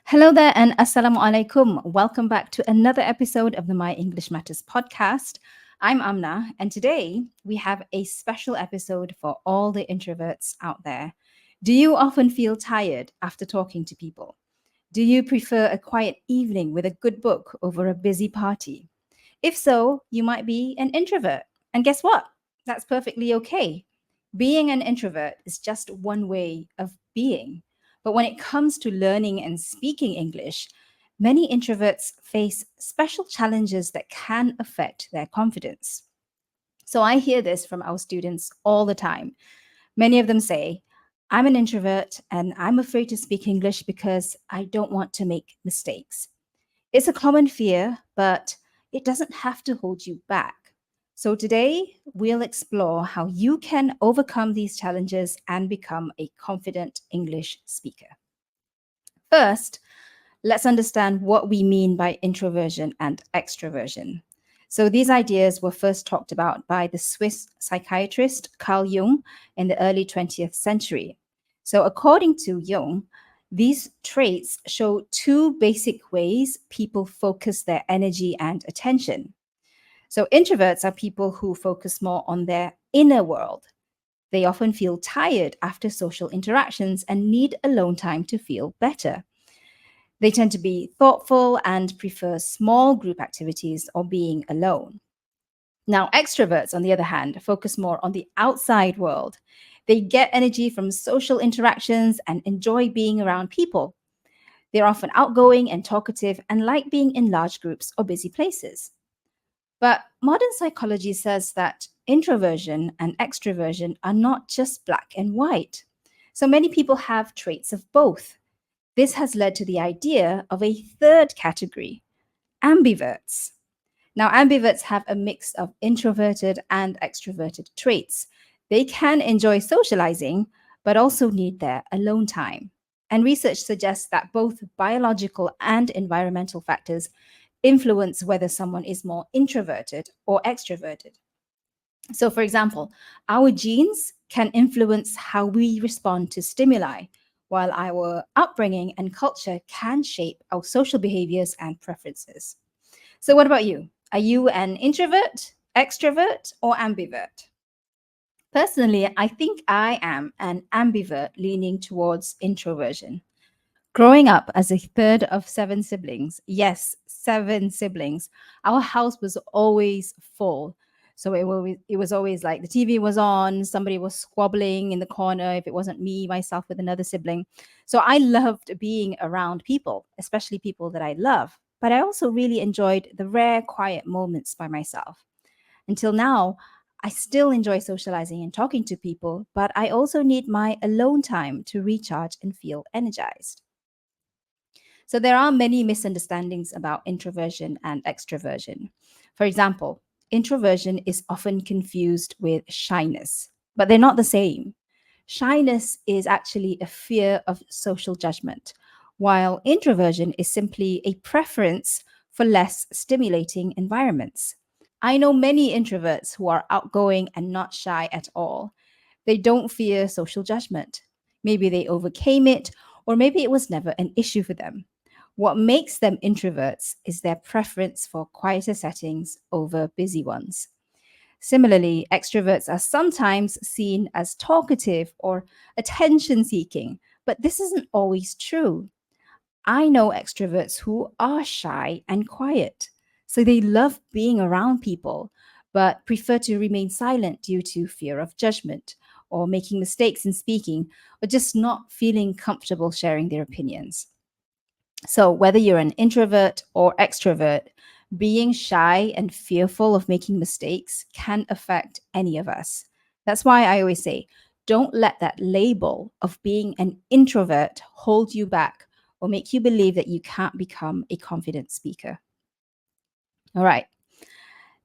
Hello there and Assalamu alaikum. Welcome back to another episode of the My English Matters podcast. I'm Amnah, and today we have a special episode for all the introverts out there. Do you often feel tired after talking to people? Do you prefer a quiet evening with a good book over a busy party? If so, you might be an introvert. And guess what? That's perfectly okay. Being an introvert is just one way of being. But when it comes to learning and speaking English, many introverts face special challenges that can affect their confidence. So I hear this from our students all the time. Many of them say, I'm an introvert and I'm afraid to speak English because I don't want to make mistakes. It's a common fear, but it doesn't have to hold you back. So today, we'll explore how you can overcome these challenges and become a confident English speaker. First, let's understand what we mean by introversion and extroversion. So, these ideas were first talked about by the Swiss psychiatrist Carl Jung in the early 20th century. So, according to Jung, these traits show two basic ways people focus their energy and attention. So, introverts are people who focus more on their inner world. They often feel tired after social interactions and need alone time to feel better. They tend to be thoughtful and prefer small group activities or being alone. Now, extroverts, on the other hand, focus more on the outside world. They get energy from social interactions and enjoy being around people. They're often outgoing and talkative and like being in large groups or busy places. But modern psychology says that introversion and extroversion are not just black and white. So many people have traits of both. This has led to the idea of a third category, ambiverts. Now, ambiverts have a mix of introverted and extroverted traits. They can enjoy socializing, but also need their alone time. And research suggests that both biological and environmental factors influence whether someone is more introverted or extroverted. So, for example, our genes can influence how we respond to stimuli, while our upbringing and culture can shape our social behaviors and preferences. So, what about you? Are you an introvert, extrovert, or ambivert? Personally, I think I am an ambivert leaning towards introversion. Growing up as a third of seven siblings, yes, seven siblings, our house was always full. So it was always like the TV was on, somebody was squabbling in the corner if it wasn't me, myself with another sibling. So I loved being around people, especially people that I love. But I also really enjoyed the rare quiet moments by myself. Until now, I still enjoy socializing and talking to people, but I also need my alone time to recharge and feel energized. So there are many misunderstandings about introversion and extroversion. For example, introversion is often confused with shyness, but they're not the same. Shyness is actually a fear of social judgment, while introversion is simply a preference for less stimulating environments. I know many introverts who are outgoing and not shy at all. They don't fear social judgment. Maybe they overcame it, or maybe it was never an issue for them. What makes them introverts is their preference for quieter settings over busy ones. Similarly, extroverts are sometimes seen as talkative or attention seeking, but this isn't always true. I know extroverts who are shy and quiet, so they love being around people, but prefer to remain silent due to fear of judgment or making mistakes in speaking or just not feeling comfortable sharing their opinions. So, whether you're an introvert or extrovert, being shy and fearful of making mistakes can affect any of us. That's why I always say, don't let that label of being an introvert hold you back or make you believe that you can't become a confident speaker. All right,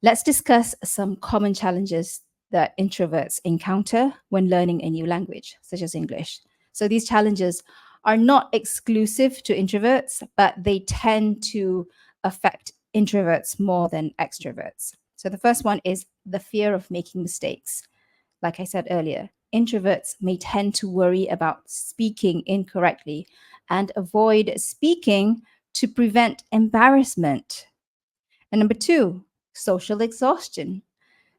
let's discuss some common challenges that introverts encounter when learning a new language, such as English. So these challenges are not exclusive to introverts, but they tend to affect introverts more than extroverts. So the first one is the fear of making mistakes. Like I said earlier, introverts may tend to worry about speaking incorrectly and avoid speaking to prevent embarrassment. And number two, social exhaustion.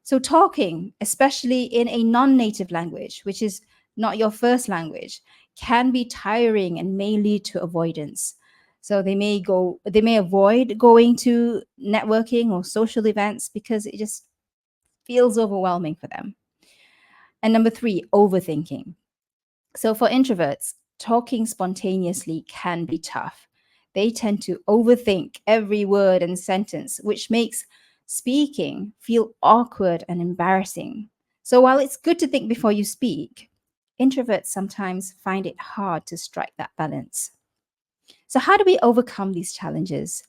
So, talking, especially in a non native language, which is not your first language, can be tiring and may lead to avoidance. So they may avoid going to networking or social events because it just feels overwhelming for them. And number three, overthinking. So for introverts, talking spontaneously can be tough. They tend to overthink every word and sentence, which makes speaking feel awkward and embarrassing. So while it's good to think before you speak, introverts sometimes find it hard to strike that balance. So, how do we overcome these challenges?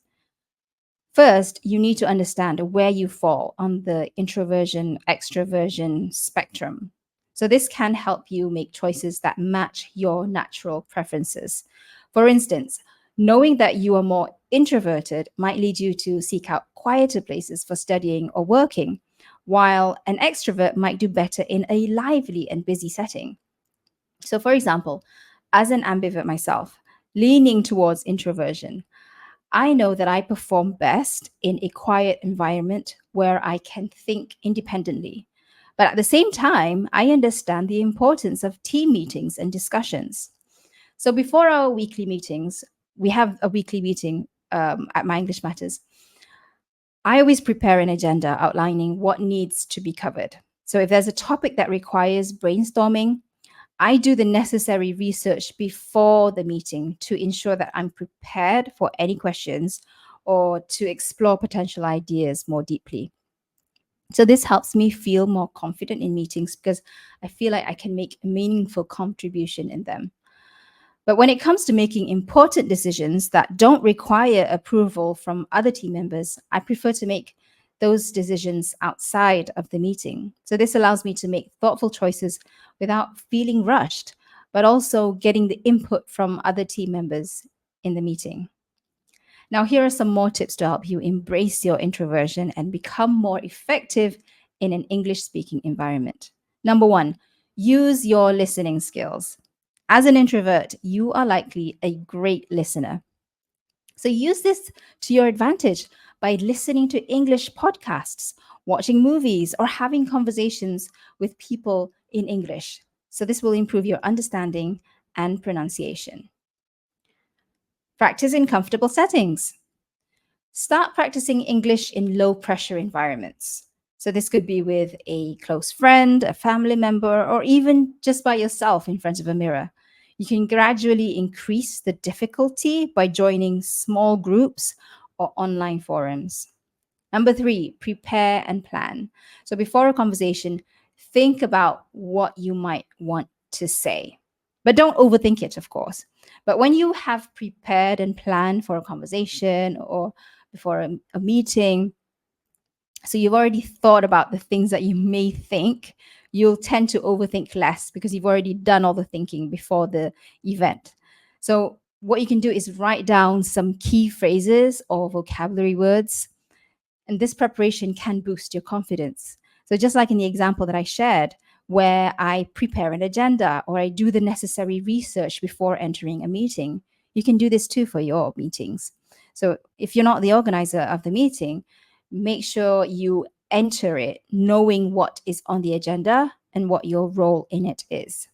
First, you need to understand where you fall on the introversion extroversion spectrum. So, this can help you make choices that match your natural preferences. For instance, knowing that you are more introverted might lead you to seek out quieter places for studying or working, while an extrovert might do better in a lively and busy setting. So, for example, as an ambivert myself, leaning towards introversion, I know that I perform best in a quiet environment where I can think independently. But at the same time, I understand the importance of team meetings and discussions. So before our weekly meetings, we have a weekly meeting at My English Matters. I always prepare an agenda outlining what needs to be covered. So if there's a topic that requires brainstorming, I do the necessary research before the meeting to ensure that I'm prepared for any questions or to explore potential ideas more deeply. So, this helps me feel more confident in meetings because I feel like I can make a meaningful contribution in them. But when it comes to making important decisions that don't require approval from other team members, I prefer to make those decisions outside of the meeting. So this allows me to make thoughtful choices without feeling rushed, but also getting the input from other team members in the meeting. Now, here are some more tips to help you embrace your introversion and become more effective in an English speaking environment. Number one, use your listening skills. As an introvert, you are likely a great listener. So use this to your advantage by listening to English podcasts, watching movies, or having conversations with people in English. So this will improve your understanding and pronunciation. Practice in comfortable settings. Start practicing English in low pressure environments. So, this could be with a close friend, a family member, or even just by yourself in front of a mirror. You can gradually increase the difficulty by joining small groups or online forums. Number three, prepare and plan. So, before a conversation, think about what you might want to say. But don't overthink it, of course. But when you have prepared and planned for a conversation or before a meeting, so you've already thought about the things that you may think, you'll tend to overthink less because you've already done all the thinking before the event. So, what you can do is write down some key phrases or vocabulary words, and this preparation can boost your confidence. So, just like in the example that I shared, where I prepare an agenda or I do the necessary research before entering a meeting, you can do this too for your meetings. So, if you're not the organizer of the meeting, make sure you enter it knowing what is on the agenda and what your role in it is.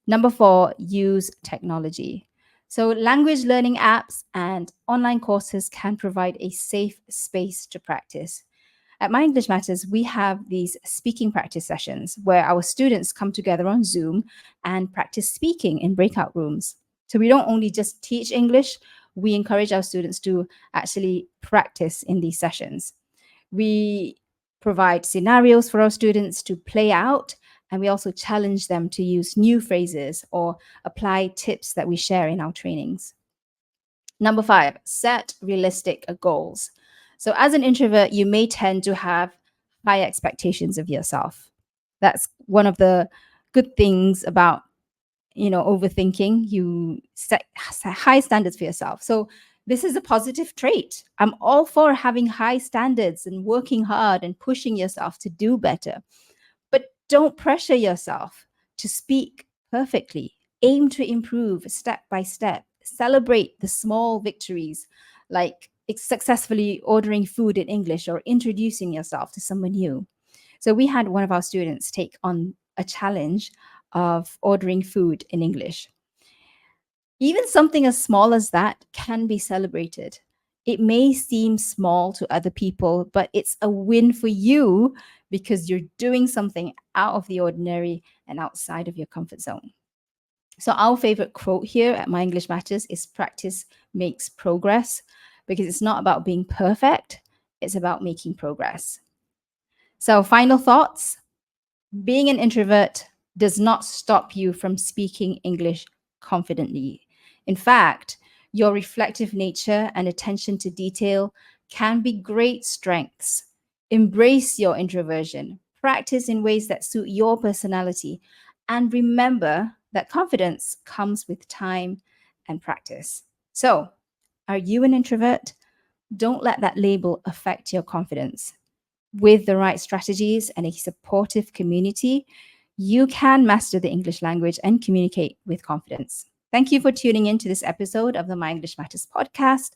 Number four, use technology. So, language learning apps and online courses can provide a safe space to practice. At My English Matters, we have these speaking practice sessions where our students come together on Zoom and practice speaking in breakout rooms. So, we don't only just teach English, we encourage our students to actually practice in these sessions. We provide scenarios for our students to play out, and we also challenge them to use new phrases or apply tips that we share in our trainings. Number five, set realistic goals. So, as an introvert, you may tend to have high expectations of yourself. That's one of the good things about overthinking. You set high standards for yourself. So this is a positive trait. I'm all for having high standards and working hard and pushing yourself to do better, but don't pressure yourself to speak perfectly. Aim to improve step by step. Celebrate the small victories, like successfully ordering food in English or introducing yourself to someone new. So we had one of our students take on a challenge of ordering food in English. Even something as small as that can be celebrated. It may seem small to other people, but it's a win for you because you're doing something out of the ordinary and outside of your comfort zone. So, our favorite quote here at My English Matters is practice makes progress, because it's not about being perfect, it's about making progress. So, final thoughts: being an introvert does not stop you from speaking English confidently. In fact, your reflective nature and attention to detail can be great strengths. Embrace your introversion, practice in ways that suit your personality, and remember that confidence comes with time and practice. So, are you an introvert? Don't let that label affect your confidence. With the right strategies and a supportive community, you can master the English language and communicate with confidence. Thank you for tuning in to this episode of the My English Matters podcast,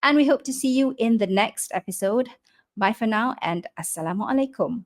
and we hope to see you in the next episode. Bye for now, and Assalamu alaikum.